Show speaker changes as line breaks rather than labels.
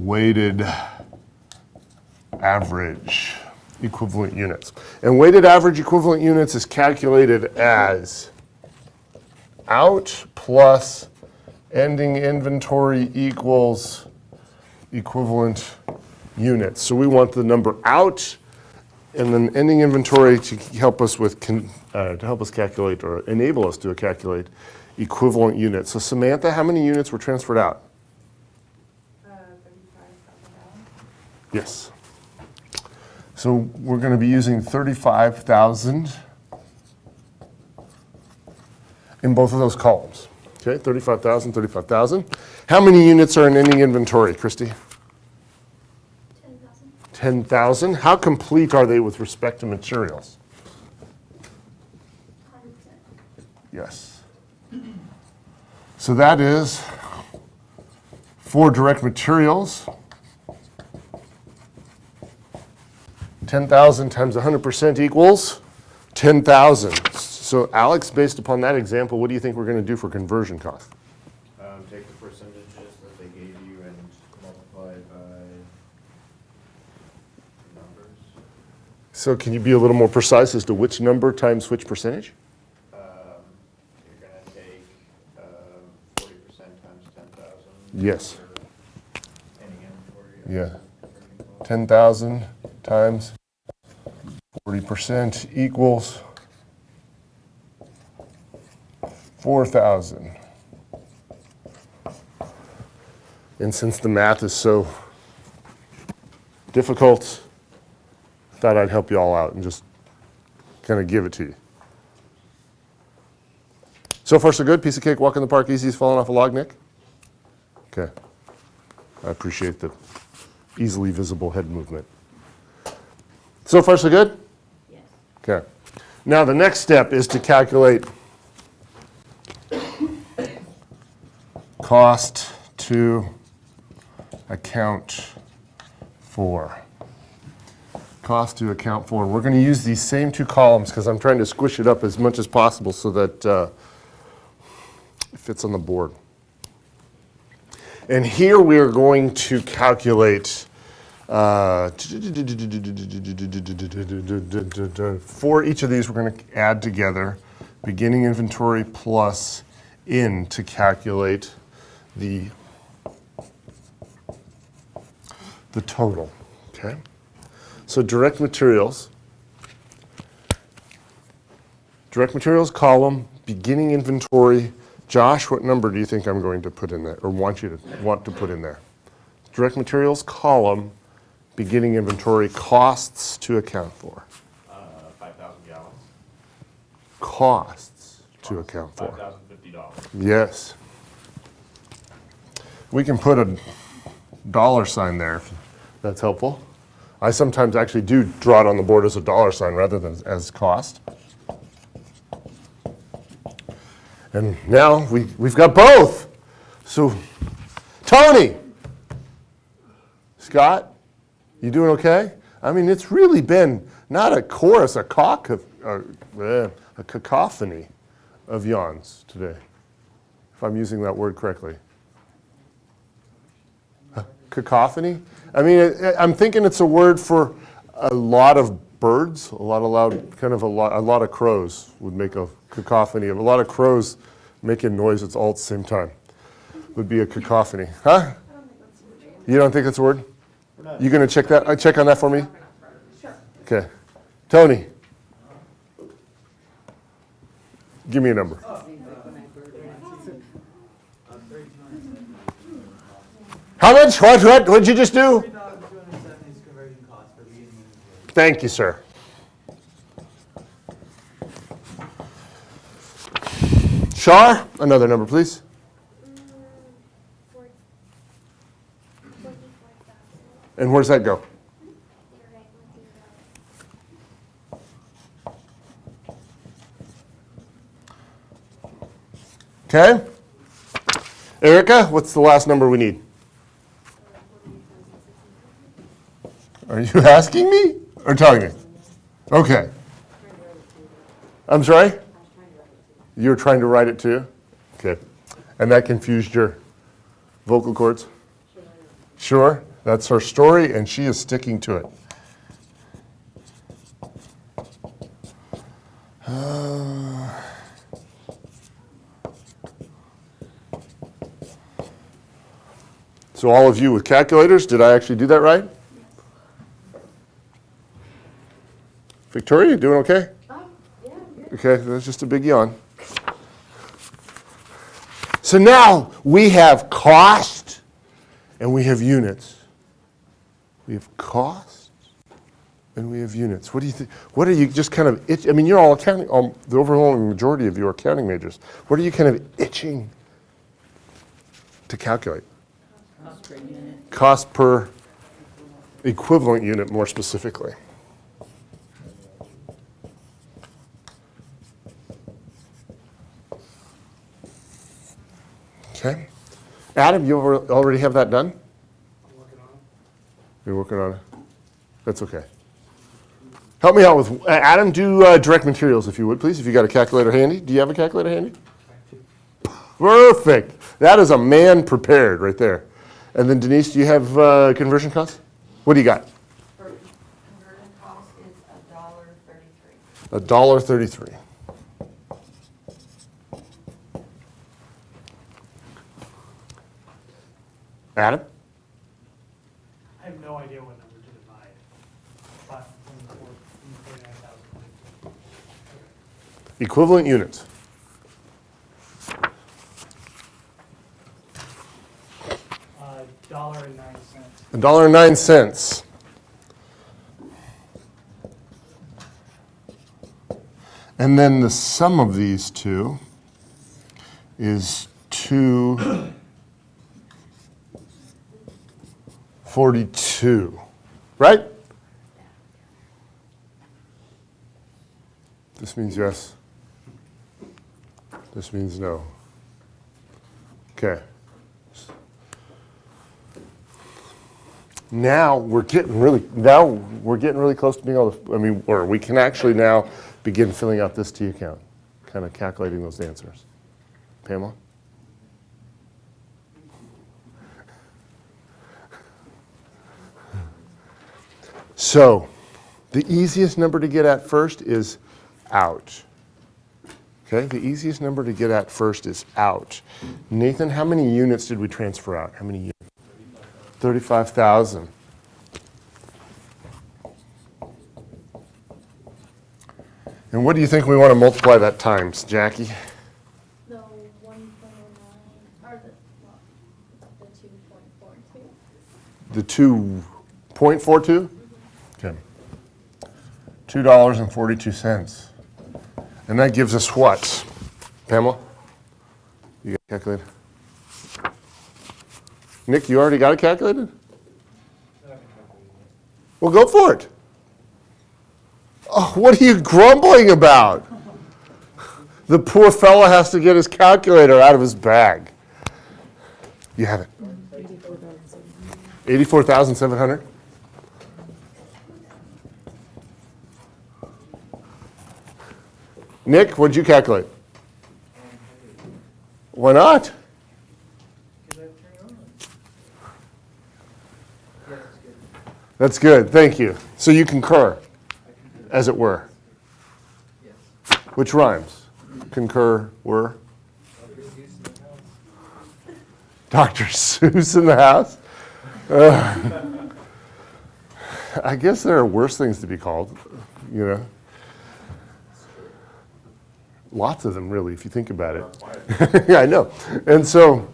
weighted average equivalent units. And weighted average equivalent units is calculated as out plus ending inventory equals equivalent units. So we want the number out and then ending inventory to help us with calculate or enable us to calculate equivalent units. So Samantha, how many units were transferred out?
35,000 gallons.
Yes. So we're going to be using 35,000 in both of those columns. Okay, 35,000, 35,000. How many units are in ending inventory, Christy?
10,000.
10,000. How complete are they with respect to materials?
100%.
Yes. So that is for direct materials, 10,000 times 100% equals 10,000. So Alex, based upon that example, what do you think we're going to do for conversion cost?
Take the percentages that they gave you and multiply by numbers.
So can you be a little more precise as to which number times which percentage?
You're going to take 40% times 10,000.
Yes.
Yeah.
10,000 times 40% equals 4,000. And since the math is so difficult, I thought I'd help you all out and just kind of give it to you. So far, so good? Piece of cake, walk in the park, easy as falling off a log, Nick? Okay. I appreciate the easily visible head movement. So far, so good?
Yes.
Okay. Now, the next step is to calculate cost to account for. Cost to account for. We're going to use these same two columns because I'm trying to squish it up as much as possible so that it fits on the board. And here we are going to calculate for each of these, we're going to add together beginning inventory plus in to calculate the total. Okay? So direct materials column, beginning inventory. Josh, what number do you think I'm going to put in there, or want to put in there? Direct materials column, beginning inventory, costs to account for.
5,000 gallons.
Costs to account for.
$5,050.
Yes. We can put a dollar sign there if that's helpful. I sometimes actually do draw it on the board as a dollar sign rather than as cost. And now we've got both. So, Tony, Scott, you doing okay? I mean, it's really been not a chorus, a cacophony of yawns today, if I'm using that word correctly. Cacophony? I mean, I'm thinking it's a word for a lot of birds, a lot of crows would make a cacophony. A lot of crows making noise all at the same time would be a cacophony. Huh? You don't think that's a word? You going to check on that for me?
Sure.
Okay. Tony, give me a number. How much? What did you just do? Thank you, sir. Shar, another number, please.
44,000.
And where does that go? Okay. Erica, what's the last number we need? Are you asking me or telling me? Okay. I'm sorry? You were trying to write it too? Okay. And that confused your vocal cords? Sure. That's her story, and she is sticking to it. So all of you with calculators, did I actually do that right? Victoria, you doing okay?
Yeah, good.
Okay, that's just a big yawn. So now we have cost and we have units. We have cost and we have units. What do you think? What are you just kind of I mean, you're all accounting, the overwhelming majority of you are accounting majors. What are you kind of itching to calculate?
Cost per unit.
Cost per equivalent unit, more specifically. Okay. Adam, you already have that done?
I'm working on it.
You're working on it? That's okay. Help me out with, Adam, do direct materials if you would, please, if you got a calculator handy. Do you have a calculator handy? Perfect. That is a man prepared right there. And then Denise, do you have conversion costs? What do you got?
For conversion cost is $1.33.
$1.33. Adam?
I have no idea what number to divide. But from 49,000.
Equivalent units.
$1.09.
$1.09. And then the sum of these two is 242, right? This means yes. This means no. Okay. Now we're getting really close to being able to, I mean, or we can actually now begin filling out this T account, kind of calculating those answers. Pamela? So, the easiest number to get at first is out. Okay, the easiest number to get at first is out. Nathan, how many units did we transfer out? How many units? 35,000. And what do you think we want to multiply that times, Jackie?
The 1.09, or the 2.42.
The 2.42? Okay. $2.42. And that gives us what? Pamela? You got a calculator? Nick, you already got it calculated? Well, go for it. Oh, what are you grumbling about? The poor fella has to get his calculator out of his bag. You have it. 84,700. Nick, what'd you calculate? Why not? That's good, thank you. So you concur, as it were. Which rhymes? Concur, were? Dr. Seuss in the house? I guess there are worse things to be called, you know. Lots of them, really, if you think about it. Yeah, I know. And so